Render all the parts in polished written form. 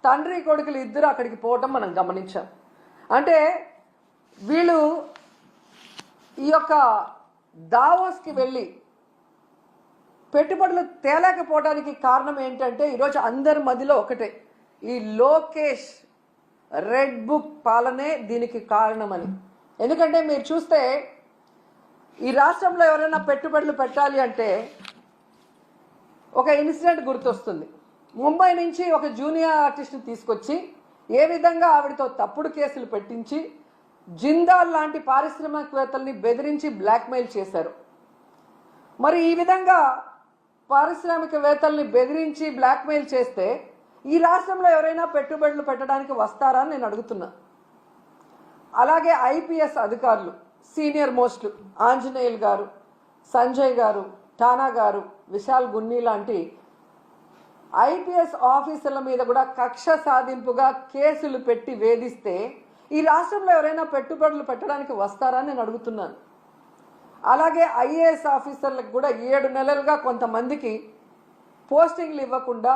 తండ్రి కొడుకులు ఇద్దరు అక్కడికి పోవటం మనం గమనించాం. అంటే వీళ్ళు ఈ యొక్క దావోస్కి వెళ్ళి పెట్టుబడులు తేలేకపోవడానికి కారణం ఏంటంటే ఈరోజు అందరి మధ్యలో ఒకటే, ఈ లోకేష్ రెడ్ బుక్ పాలనే దీనికి కారణమని. ఎందుకంటే మీరు చూస్తే ఈ రాష్ట్రంలో ఎవరైనా పెట్టుబడులు పెట్టాలి అంటే ఒక ఇన్సిడెంట్ గుర్తొస్తుంది. ముంబై నుంచి ఒక జూనియర్ ఆర్టిస్ట్ని తీసుకొచ్చి ఏ విధంగా ఆవిడతో తప్పుడు కేసులు పెట్టించి జిందాల్ లాంటి పారిశ్రామికవేత్తల్ని బెదిరించి బ్లాక్మెయిల్ చేశారు. మరి ఈ విధంగా పారిశ్రామికవేత్తల్ని బెదిరించి బ్లాక్మెయిల్ చేస్తే ఈ రాష్ట్రంలో ఎవరైనా పెట్టుబడులు పెట్టడానికి వస్తారా అని నేను అడుగుతున్నా. అలాగే ఐపీఎస్ అధికారులు సీనియర్ మోస్ట్ ఆంజనేయులు గారు, సంజయ్ గారు, ఠానా గారు, విశాల్ గున్ని లాంటి ఐపీఎస్ ఆఫీసర్ల మీద కూడా కక్ష సాధింపుగా కేసులు పెట్టి వేధిస్తే ఈ రాష్ట్రంలో ఎవరైనా పెట్టుబడులు పెట్టడానికి వస్తారా అని నేను అడుగుతున్నాను. అలాగే ఐఏఎస్ ఆఫీసర్లకు కూడా 7 నెలలుగా కొంతమందికి పోస్టింగ్లు ఇవ్వకుండా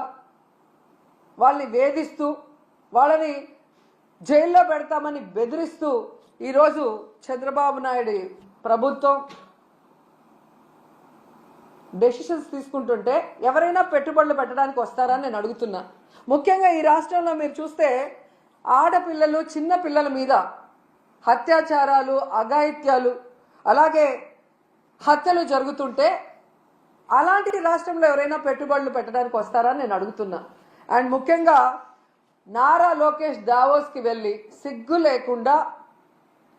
వాళ్ళని వేధిస్తూ వాళ్ళని జైల్లో పెడతామని బెదిరిస్తూ ఈరోజు చంద్రబాబు నాయుడు ప్రభుత్వం డెసిషన్స్ తీసుకుంటుంటే ఎవరైనా పెట్టుబడులు పెట్టడానికి వస్తారని నేను అడుగుతున్నా. ముఖ్యంగా ఈ రాష్ట్రంలో మీరు చూస్తే ఆడపిల్లలు, చిన్న పిల్లల మీద అత్యాచారాలు, అఘాయిత్యాలు, అలాగే హత్యలు జరుగుతుంటే అలాంటి రాష్ట్రంలో ఎవరైనా పెట్టుబడులు పెట్టడానికి వస్తారని నేను అడుగుతున్నా. అండ్ ముఖ్యంగా నారా లోకేష్ దావోస్కి వెళ్ళి సిగ్గు లేకుండా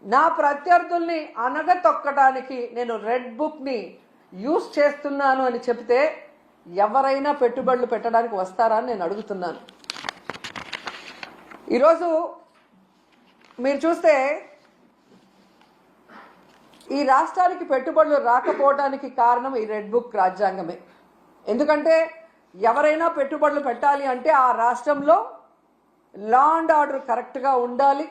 నా ప్రత్యర్థుల్ని అనగతొక్కడానికి నేను రెడ్ బుక్ని యూజ్ చేస్తున్నాను అని చెప్తే ఎవరైనా పెట్టుబడులు పెట్టడానికి వస్తారా అని నేను అడుగుతున్నాను. ఈరోజు మీరు చూస్తే ఈ రాష్ట్రానికి పెట్టుబడులు రాకపోవడానికి కారణం ఈ రెడ్ బుక్ రాజ్యాంగమే. ఎందుకంటే ఎవరైనా పెట్టుబడులు పెట్టాలి అంటే ఆ రాష్ట్రంలో లా అండ్ ఆర్డర్ కరెక్ట్గా ఉండాలి,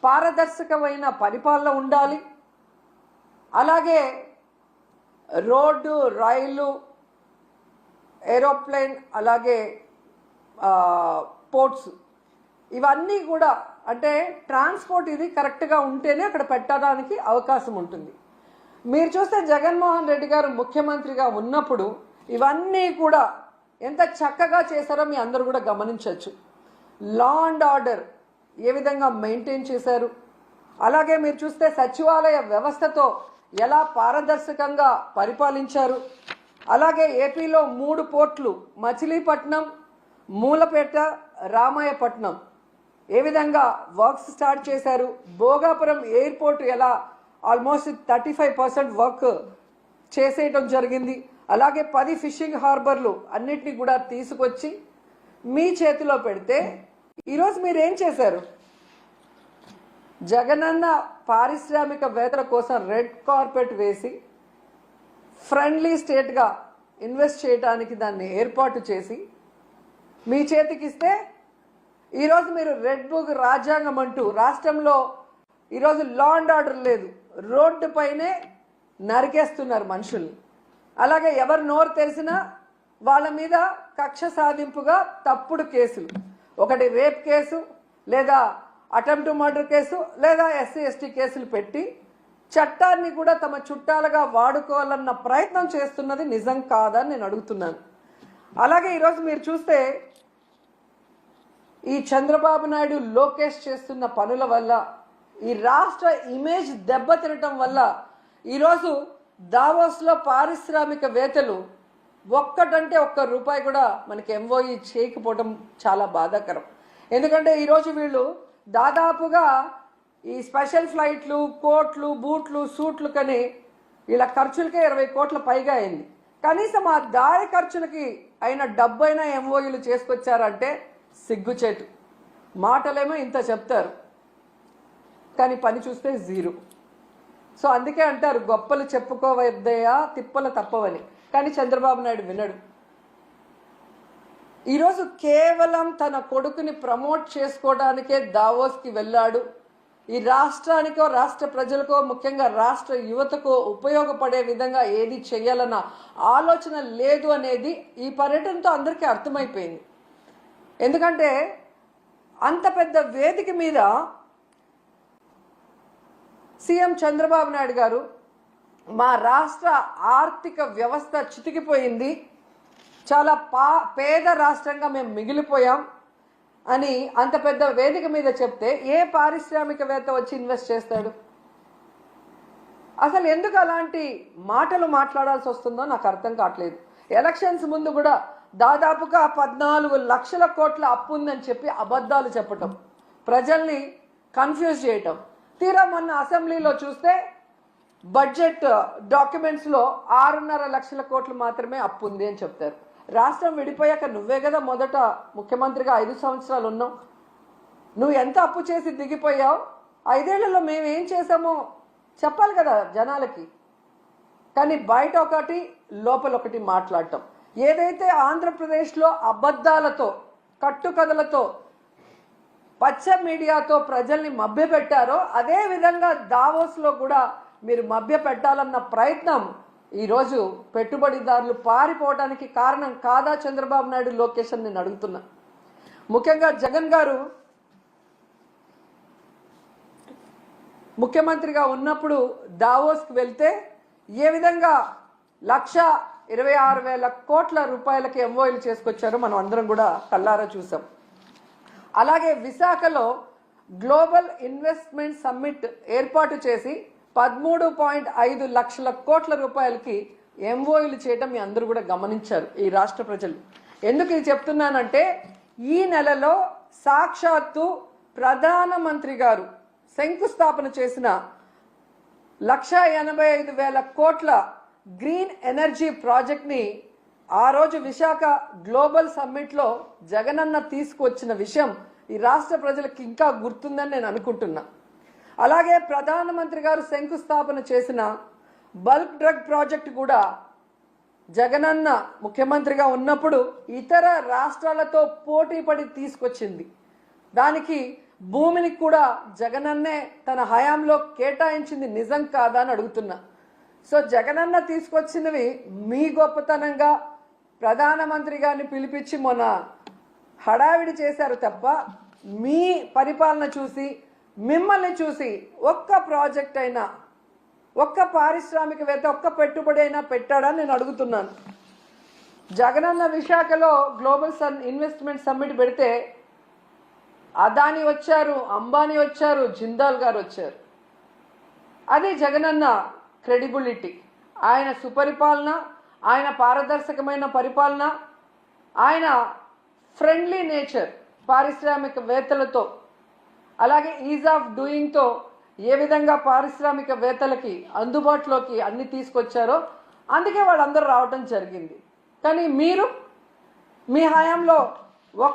పారదర్శకమైన పరిపాలన ఉండాలి, అలాగే రోడ్డు, రైలు, ఏరోప్లేన్, అలాగే పోర్ట్స్, ఇవన్నీ కూడా అంటే ట్రాన్స్పోర్ట్ ఇది కరెక్ట్గా ఉంటేనే అక్కడ పెట్టడానికి అవకాశం ఉంటుంది. మీరు చూస్తే జగన్మోహన్ రెడ్డి గారు ముఖ్యమంత్రిగా ఉన్నప్పుడు ఇవన్నీ కూడా ఎంత చక్కగా చేశారో మీ అందరూ కూడా గమనించవచ్చు. లా అండ్ ఆర్డర్ ఏ విధంగా మెయింటైన్ చేశారు, అలాగే మీరు చూస్తే సచివాలయ వ్యవస్థతో ఎలా పారదర్శకంగా పరిపాలించారు, అలాగే ఏపీలో 3 పోర్ట్లు మచిలీపట్నం, మూలపేట, రామాయపట్నం ఏ విధంగా వర్క్స్ స్టార్ట్ చేశారు, భోగాపురం ఎయిర్పోర్ట్ ఎలా ఆల్మోస్ట్ 35% వర్క్ చేసేయటం జరిగింది, అలాగే 10 ఫిషింగ్ హార్బర్లు అన్నిటినీ కూడా తీసుకొచ్చి మీ చేతిలో పెడితే ఈరోజు మీరు ఏం చేశారు? జగనన్న పారిశ్రామికవేత్తల కోసం రెడ్ కార్పెట్ వేసి ఫ్రెండ్లీ స్టేట్గా ఇన్వెస్ట్ చేయడానికి దాన్ని ఏర్పాటు చేసి మీ చేతికిస్తే ఈరోజు మీరు రెడ్ బుక్ రాజ్యాంగం అంటూ రాష్ట్రంలో ఈరోజు లా అండ్ ఆర్డర్ లేదు, రోడ్డు పైనే నరికేస్తున్నారు మనుషుల్ని. అలాగే ఎవరు నోరు తెరిసినా వాళ్ళ మీద కక్ష సాధింపుగా తప్పుడు కేసులు, ఒకటి రేప్ కేసు, లేదా అటెంప్ట్ మర్డర్ కేసు, లేదా ఎస్సీ ఎస్టీ కేసులు పెట్టి చట్టాన్ని కూడా తమ చుట్టాలుగా వాడుకోవాలన్న ప్రయత్నం చేస్తున్నది నిజం కాదని నేను అడుగుతున్నాను. అలాగే ఈరోజు మీరు చూస్తే ఈ చంద్రబాబు నాయుడు, లోకేష్ చేస్తున్న పనుల వల్ల ఈ రాష్ట్ర ఇమేజ్ దెబ్బతినటం వల్ల ఈరోజు దావోస్లో పారిశ్రామికవేత్తలు ఒక్కటంటే ₹1 కూడా మనకి ఎంఓఈ చేయకపోవడం చాలా బాధాకరం. ఎందుకంటే ఈరోజు వీళ్ళు దాదాపుగా ఈ స్పెషల్ ఫ్లైట్లు, కోట్లు, బూట్లు, సూట్లు కని వీళ్ళ ఖర్చులకే 20 కోట్ల పైగా అయింది. కనీసం ఆ దారి ఖర్చులకి అయిన డబ్బైనా ఎంఓఈలు చేసుకొచ్చారంటే సిగ్గుచేటు. మాటలేమో ఇంత చెప్తారు కానీ పని చూస్తే జీరో. సో అందుకే అంటారు గొప్పలు చెప్పుకోవద్దయా తిప్పలు తప్పవని. కానీ చంద్రబాబు నాయుడు వినడు. ఈరోజు కేవలం తన కొడుకుని ప్రమోట్ చేసుకోవడానికే దావోస్కి వెళ్ళాడు. ఈ రాష్ట్రానికో, రాష్ట్ర ప్రజలకో, ముఖ్యంగా రాష్ట్ర యువతకో ఉపయోగపడే విధంగా ఏది చేయాలన్న ఆలోచన లేదు అనేది ఈ పర్యటనతో అందరికీ అర్థమైపోయింది. ఎందుకంటే అంత పెద్ద వేదిక మీద సీఎం చంద్రబాబు నాయుడు గారు మా రాష్ట్ర ఆర్థిక వ్యవస్థ చితికిపోయింది, చాలా పేద రాష్ట్రంగా మేము మిగిలిపోయాం అని అంత పెద్ద వేదిక మీద చెప్తే ఏ పారిశ్రామికవేత్త వచ్చి ఇన్వెస్ట్ చేస్తాడు? అసలు ఎందుకు అలాంటి మాటలు మాట్లాడాల్సి వస్తుందో నాకు అర్థం కావట్లేదు. ఎలక్షన్స్ ముందు కూడా దాదాపుగా 14 లక్షల కోట్ల అప్పు ఉందని చెప్పి అబద్ధాలు చెప్పటం, ప్రజల్ని కన్ఫ్యూజ్ చేయటం. తీరా మొన్న అసెంబ్లీలో చూస్తే బడ్జెట్ డాక్యుమెంట్స్లో 6.5 లక్షల కోట్లు మాత్రమే అప్పు ఉంది అని చెప్తారు. రాష్ట్రం విడిపోయాక నువ్వే కదా మొదట ముఖ్యమంత్రిగా 5 సంవత్సరాలు ఉన్నావు. నువ్వు ఎంత అప్పు చేసి దిగిపోయావు, 5 ఏళ్లలో మేము ఏం చేసామో చెప్పాలి కదా జనాలకి. కానీ బయట ఒకటి లోపల ఒకటి మాట్లాడటం. ఏదైతే ఆంధ్రప్రదేశ్లో అబద్ధాలతో కట్టుకథలతో పచ్చ మీడియాతో ప్రజల్ని మభ్యపెట్టారో అదే విధంగా దావోస్లో కూడా మీరు మభ్య పెట్టాలన్న ప్రయత్నం ఈరోజు పెట్టుబడిదారులు పారిపోవడానికి కారణం కాదా చంద్రబాబు నాయుడు, లోకేష్ అని నేను అడుగుతున్నా. ముఖ్యంగా జగన్ గారు ముఖ్యమంత్రిగా ఉన్నప్పుడు దావోస్కి వెళ్తే ఏ విధంగా 1,26,000 కోట్ల రూపాయలకి ఎంఓయూలు చేసుకొచ్చారో మనం అందరం కూడా కళ్ళారా చూసాం. అలాగే విశాఖలో గ్లోబల్ ఇన్వెస్ట్మెంట్ సమ్మిట్ ఏర్పాటు చేసి 13.5 లక్షల కోట్ల రూపాయలకి ఎంఓయూలు చేయటం మీ అందరూ కూడా గమనించారు ఈ రాష్ట్ర ప్రజలు. ఎందుకు ఇది చెప్తున్నానంటే ఈ నెలలో సాక్షాత్తు ప్రధానమంత్రి గారు శంకుస్థాపన చేసిన 1,85,000 కోట్ల గ్రీన్ ఎనర్జీ ప్రాజెక్ట్ని ఆ రోజు విశాఖ గ్లోబల్ సమ్మిట్లో జగనన్న తీసుకువచ్చిన విషయం ఈ రాష్ట్ర ప్రజలకు ఇంకా గుర్తుందని నేను అనుకుంటున్నా. అలాగే ప్రధానమంత్రి గారు శంకుస్థాపన చేసిన బల్క్ డ్రగ్ ప్రాజెక్ట్ కూడా జగనన్న ముఖ్యమంత్రిగా ఉన్నప్పుడు ఇతర రాష్ట్రాలతో పోటీపడి తీసుకొచ్చింది. దానికి భూమిని కూడా జగనన్నే తన హయాంలో కేటాయించింది నిజం కాదా అని అడుగుతున్నా. సో జగనన్న తీసుకొచ్చినవి మీ గొప్పతనంగా ప్రధానమంత్రి గారిని పిలిపించి మొన్న హడావిడి చేశారు తప్ప మీ పరిపాలన చూసి మిమ్మల్ని చూసి ఒక్క ప్రాజెక్ట్ అయినా, ఒక్క పారిశ్రామికవేత్త, ఒక్క పెట్టుబడి అయినా పెట్టాడని నేను అడుగుతున్నాను. జగనన్న విశాఖలో గ్లోబల్ ఇన్వెస్ట్మెంట్ సమ్మిట్ పెడితే అదాని వచ్చారు, అంబానీ వచ్చారు, జిందాల్ గారు వచ్చారు. అది జగనన్న క్రెడిబిలిటీ, ఆయన సుపరిపాలన, ఆయన పారదర్శకమైన పరిపాలన, ఆయన ఫ్రెండ్లీ నేచర్ పారిశ్రామికవేత్తలతో, అలాగే ఈజ్ ఆఫ్ డూయింగ్తో ఏ విధంగా పారిశ్రామికవేత్తలకి అందుబాటులోకి అన్ని తీసుకొచ్చారో అందుకే వాళ్ళందరూ రావటం జరిగింది. కానీ మీరు మీ హయాంలో